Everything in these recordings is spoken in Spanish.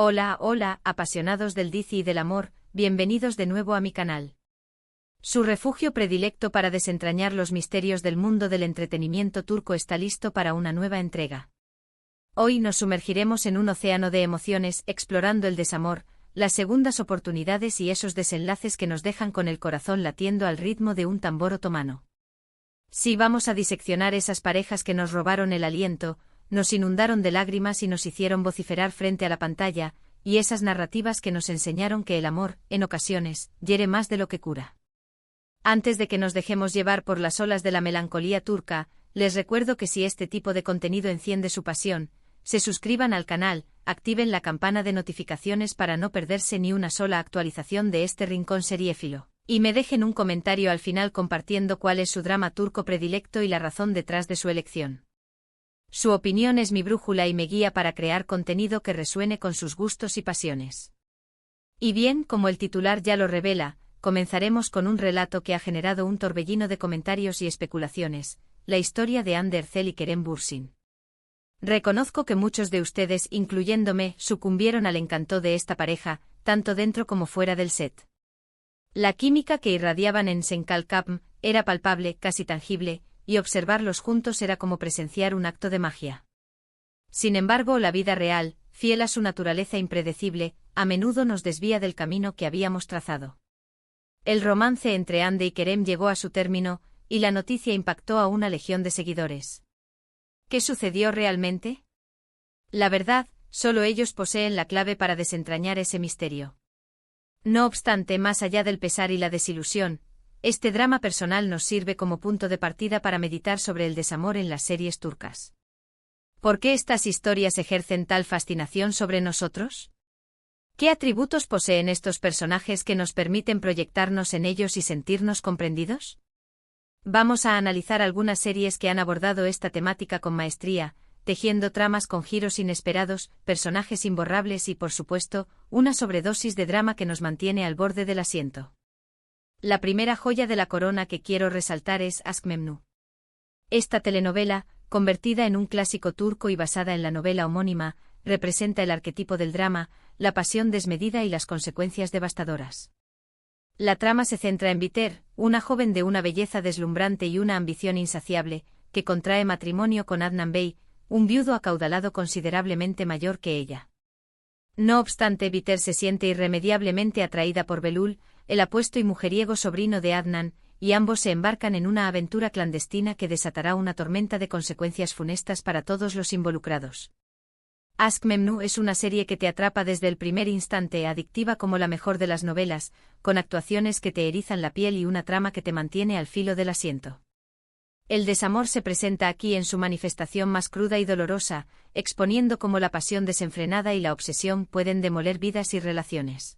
Hola, hola, apasionados del DC y del amor, bienvenidos de nuevo a mi canal. Su refugio predilecto para desentrañar los misterios del mundo del entretenimiento turco está listo para una nueva entrega. Hoy nos sumergiremos en un océano de emociones, explorando el desamor, las segundas oportunidades y esos desenlaces que nos dejan con el corazón latiendo al ritmo de un tambor otomano. Sí, vamos a diseccionar esas parejas que nos robaron el aliento, nos inundaron de lágrimas y nos hicieron vociferar frente a la pantalla, y esas narrativas que nos enseñaron que el amor, en ocasiones, hiere más de lo que cura. Antes de que nos dejemos llevar por las olas de la melancolía turca, les recuerdo que si este tipo de contenido enciende su pasión, se suscriban al canal, activen la campana de notificaciones para no perderse ni una sola actualización de este rincón seriéfilo, y me dejen un comentario al final compartiendo cuál es su drama turco predilecto y la razón detrás de su elección. Su opinión es mi brújula y me guía para crear contenido que resuene con sus gustos y pasiones. Y bien, como el titular ya lo revela, comenzaremos con un relato que ha generado un torbellino de comentarios y especulaciones, la historia de Hande Erçel y Kerem Bürsin. Reconozco que muchos de ustedes, incluyéndome, sucumbieron al encanto de esta pareja, tanto dentro como fuera del set. La química que irradiaban en Senkalkapm era palpable, casi tangible, y observarlos juntos era como presenciar un acto de magia. Sin embargo, la vida real, fiel a su naturaleza impredecible, a menudo nos desvía del camino que habíamos trazado. El romance entre Hande y Kerem llegó a su término, y la noticia impactó a una legión de seguidores. ¿Qué sucedió realmente? La verdad, solo ellos poseen la clave para desentrañar ese misterio. No obstante, más allá del pesar y la desilusión, este drama personal nos sirve como punto de partida para meditar sobre el desamor en las series turcas. ¿Por qué estas historias ejercen tal fascinación sobre nosotros? ¿Qué atributos poseen estos personajes que nos permiten proyectarnos en ellos y sentirnos comprendidos? Vamos a analizar algunas series que han abordado esta temática con maestría, tejiendo tramas con giros inesperados, personajes imborrables y, por supuesto, una sobredosis de drama que nos mantiene al borde del asiento. La primera joya de la corona que quiero resaltar es Aşk Memnu. Esta telenovela, convertida en un clásico turco y basada en la novela homónima, representa el arquetipo del drama, la pasión desmedida y las consecuencias devastadoras. La trama se centra en Biter, una joven de una belleza deslumbrante y una ambición insaciable, que contrae matrimonio con Adnan Bey, un viudo acaudalado considerablemente mayor que ella. No obstante, Biter se siente irremediablemente atraída por Belul, el apuesto y mujeriego sobrino de Adnan, y ambos se embarcan en una aventura clandestina que desatará una tormenta de consecuencias funestas para todos los involucrados. Aşk Memnu es una serie que te atrapa desde el primer instante, adictiva como la mejor de las novelas, con actuaciones que te erizan la piel y una trama que te mantiene al filo del asiento. El desamor se presenta aquí en su manifestación más cruda y dolorosa, exponiendo cómo la pasión desenfrenada y la obsesión pueden demoler vidas y relaciones.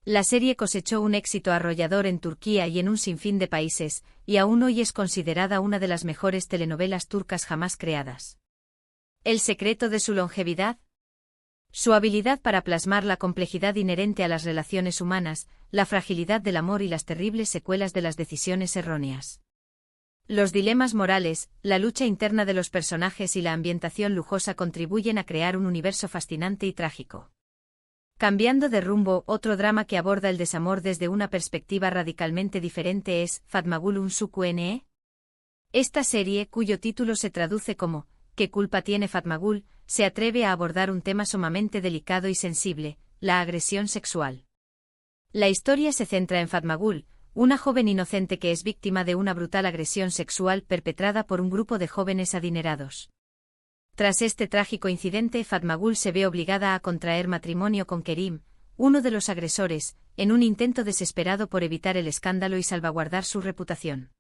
La serie cosechó un éxito arrollador en Turquía y en un sinfín de países, y aún hoy es considerada una de las mejores telenovelas turcas jamás creadas. ¿El secreto de su longevidad? Su habilidad para plasmar la complejidad inherente a las relaciones humanas, la fragilidad del amor y las terribles secuelas de las decisiones erróneas. Los dilemas morales, la lucha interna de los personajes y la ambientación lujosa contribuyen a crear un universo fascinante y trágico. Cambiando de rumbo, otro drama que aborda el desamor desde una perspectiva radicalmente diferente es Fatmagül Unsuku Ne. Esta serie, cuyo título se traduce como ¿Qué culpa tiene Fatmagül?, se atreve a abordar un tema sumamente delicado y sensible, la agresión sexual. La historia se centra en Fatmagül, una joven inocente que es víctima de una brutal agresión sexual perpetrada por un grupo de jóvenes adinerados. Tras este trágico incidente, Fatmagül se ve obligada a contraer matrimonio con Kerim, uno de los agresores, en un intento desesperado por evitar el escándalo y salvaguardar su reputación.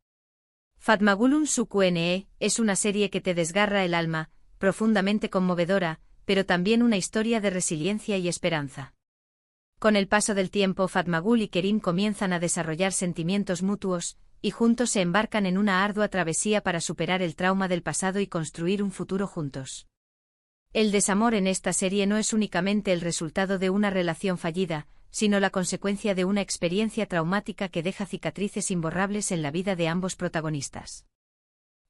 Fatmagül Unsuku Ne es una serie que te desgarra el alma, profundamente conmovedora, pero también una historia de resiliencia y esperanza. Con el paso del tiempo, Fatmagül y Kerim comienzan a desarrollar sentimientos mutuos, y juntos se embarcan en una ardua travesía para superar el trauma del pasado y construir un futuro juntos. El desamor en esta serie no es únicamente el resultado de una relación fallida, sino la consecuencia de una experiencia traumática que deja cicatrices imborrables en la vida de ambos protagonistas.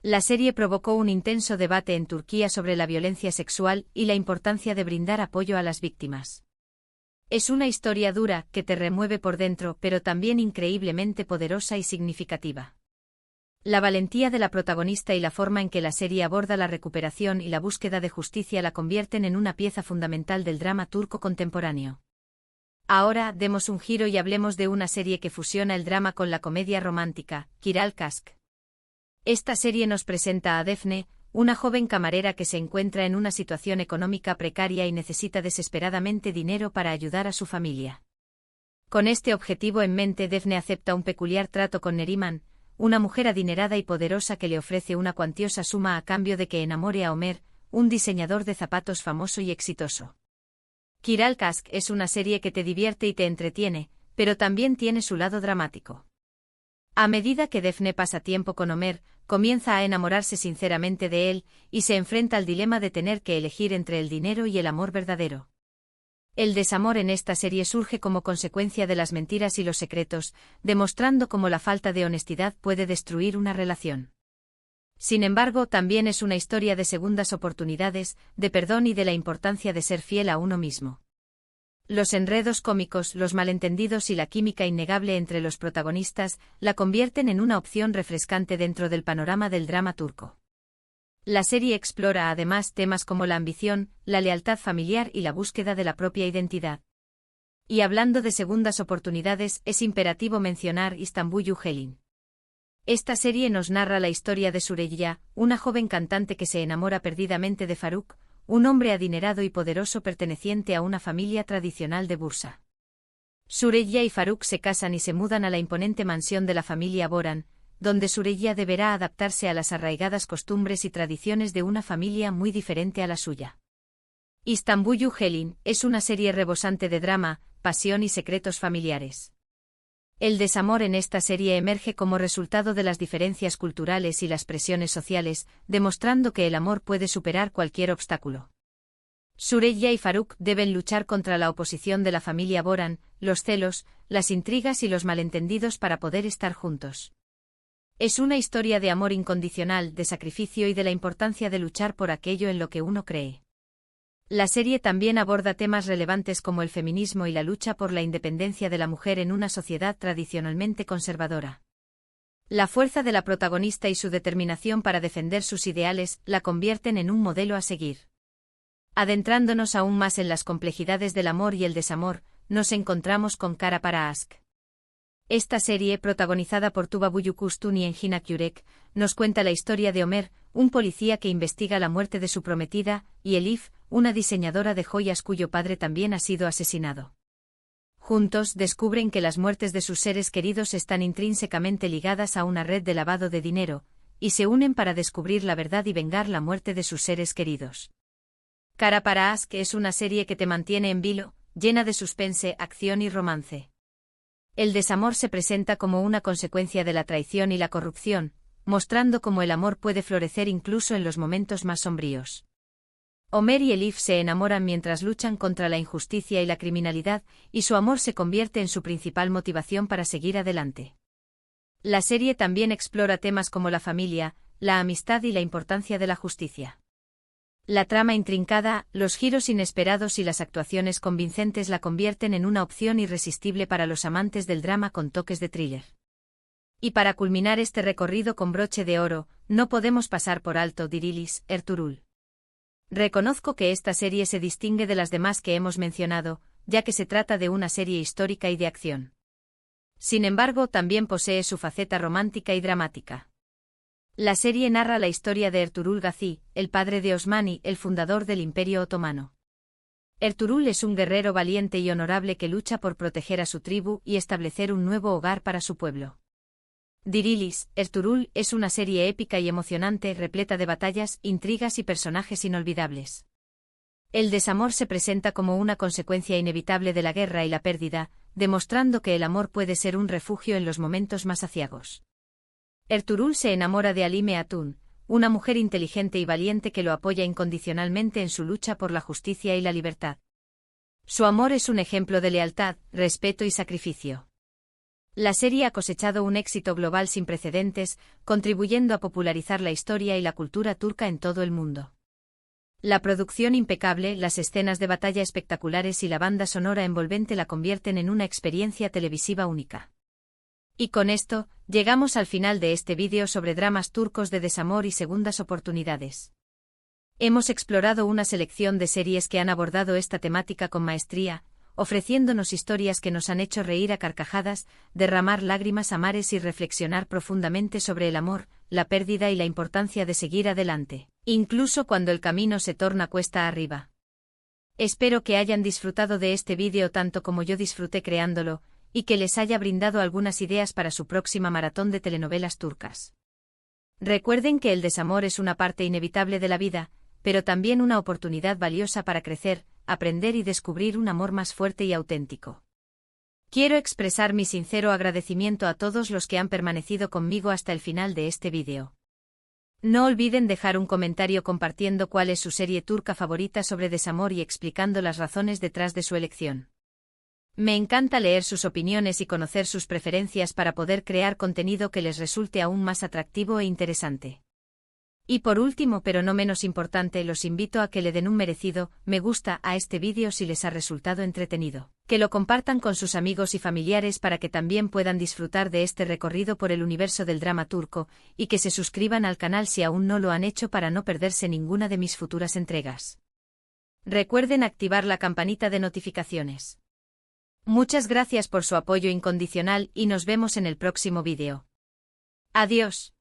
La serie provocó un intenso debate en Turquía sobre la violencia sexual y la importancia de brindar apoyo a las víctimas. Es una historia dura, que te remueve por dentro, pero también increíblemente poderosa y significativa. La valentía de la protagonista y la forma en que la serie aborda la recuperación y la búsqueda de justicia la convierten en una pieza fundamental del drama turco contemporáneo. Ahora, demos un giro y hablemos de una serie que fusiona el drama con la comedia romántica, Kiral Kask. Esta serie nos presenta a Defne, una joven camarera que se encuentra en una situación económica precaria y necesita desesperadamente dinero para ayudar a su familia. Con este objetivo en mente, Defne acepta un peculiar trato con Neriman, una mujer adinerada y poderosa que le ofrece una cuantiosa suma a cambio de que enamore a Ömer, un diseñador de zapatos famoso y exitoso. Kiral Kask es una serie que te divierte y te entretiene, pero también tiene su lado dramático. A medida que Defne pasa tiempo con Ömer, comienza a enamorarse sinceramente de él, y se enfrenta al dilema de tener que elegir entre el dinero y el amor verdadero. El desamor en esta serie surge como consecuencia de las mentiras y los secretos, demostrando cómo la falta de honestidad puede destruir una relación. Sin embargo, también es una historia de segundas oportunidades, de perdón y de la importancia de ser fiel a uno mismo. Los enredos cómicos, los malentendidos y la química innegable entre los protagonistas la convierten en una opción refrescante dentro del panorama del drama turco. La serie explora además temas como la ambición, la lealtad familiar y la búsqueda de la propia identidad. Y hablando de segundas oportunidades, es imperativo mencionar Istanbul Helin. Esta serie nos narra la historia de Süreyya, una joven cantante que se enamora perdidamente de Faruk, un hombre adinerado y poderoso perteneciente a una familia tradicional de Bursa. Süreyya y Faruk se casan y se mudan a la imponente mansión de la familia Boran, donde Süreyya deberá adaptarse a las arraigadas costumbres y tradiciones de una familia muy diferente a la suya. Istanbul Helin es una serie rebosante de drama, pasión y secretos familiares. El desamor en esta serie emerge como resultado de las diferencias culturales y las presiones sociales, demostrando que el amor puede superar cualquier obstáculo. Süreyya y Faruk deben luchar contra la oposición de la familia Boran, los celos, las intrigas y los malentendidos para poder estar juntos. Es una historia de amor incondicional, de sacrificio y de la importancia de luchar por aquello en lo que uno cree. La serie también aborda temas relevantes como el feminismo y la lucha por la independencia de la mujer en una sociedad tradicionalmente conservadora. La fuerza de la protagonista y su determinación para defender sus ideales la convierten en un modelo a seguir. Adentrándonos aún más en las complejidades del amor y el desamor, nos encontramos con Kara Para Aşk. Esta serie, protagonizada por Tuba Büyüküstün y Engin Akyürek, nos cuenta la historia de Ömer, un policía que investiga la muerte de su prometida, y Elif, una diseñadora de joyas cuyo padre también ha sido asesinado. Juntos descubren que las muertes de sus seres queridos están intrínsecamente ligadas a una red de lavado de dinero, y se unen para descubrir la verdad y vengar la muerte de sus seres queridos. Kara Para Aşk es una serie que te mantiene en vilo, llena de suspense, acción y romance. El desamor se presenta como una consecuencia de la traición y la corrupción, mostrando cómo el amor puede florecer incluso en los momentos más sombríos. Ömer y Elif se enamoran mientras luchan contra la injusticia y la criminalidad, y su amor se convierte en su principal motivación para seguir adelante. La serie también explora temas como la familia, la amistad y la importancia de la justicia. La trama intrincada, los giros inesperados y las actuaciones convincentes la convierten en una opción irresistible para los amantes del drama con toques de thriller. Y para culminar este recorrido con broche de oro, no podemos pasar por alto Dirilis, Ertuğrul. Reconozco que esta serie se distingue de las demás que hemos mencionado, ya que se trata de una serie histórica y de acción. Sin embargo, también posee su faceta romántica y dramática. La serie narra la historia de Ertuğrul Gazi, el padre de Osmani, el fundador del Imperio Otomano. Ertuğrul es un guerrero valiente y honorable que lucha por proteger a su tribu y establecer un nuevo hogar para su pueblo. Dirilis, Ertuğrul es una serie épica y emocionante repleta de batallas, intrigas y personajes inolvidables. El desamor se presenta como una consecuencia inevitable de la guerra y la pérdida, demostrando que el amor puede ser un refugio en los momentos más aciagos. Ertuğrul se enamora de Halime Hatun, una mujer inteligente y valiente que lo apoya incondicionalmente en su lucha por la justicia y la libertad. Su amor es un ejemplo de lealtad, respeto y sacrificio. La serie ha cosechado un éxito global sin precedentes, contribuyendo a popularizar la historia y la cultura turca en todo el mundo. La producción impecable, las escenas de batalla espectaculares y la banda sonora envolvente la convierten en una experiencia televisiva única. Y con esto, llegamos al final de este vídeo sobre dramas turcos de desamor y segundas oportunidades. Hemos explorado una selección de series que han abordado esta temática con maestría, ofreciéndonos historias que nos han hecho reír a carcajadas, derramar lágrimas a mares y reflexionar profundamente sobre el amor, la pérdida y la importancia de seguir adelante, incluso cuando el camino se torna cuesta arriba. Espero que hayan disfrutado de este vídeo tanto como yo disfruté creándolo, y que les haya brindado algunas ideas para su próxima maratón de telenovelas turcas. Recuerden que el desamor es una parte inevitable de la vida, pero también una oportunidad valiosa para crecer, aprender y descubrir un amor más fuerte y auténtico. Quiero expresar mi sincero agradecimiento a todos los que han permanecido conmigo hasta el final de este vídeo. No olviden dejar un comentario compartiendo cuál es su serie turca favorita sobre desamor y explicando las razones detrás de su elección. Me encanta leer sus opiniones y conocer sus preferencias para poder crear contenido que les resulte aún más atractivo e interesante. Y por último, pero no menos importante, los invito a que le den un merecido me gusta a este vídeo si les ha resultado entretenido, que lo compartan con sus amigos y familiares para que también puedan disfrutar de este recorrido por el universo del drama turco, y que se suscriban al canal si aún no lo han hecho para no perderse ninguna de mis futuras entregas. Recuerden activar la campanita de notificaciones. Muchas gracias por su apoyo incondicional y nos vemos en el próximo vídeo. Adiós.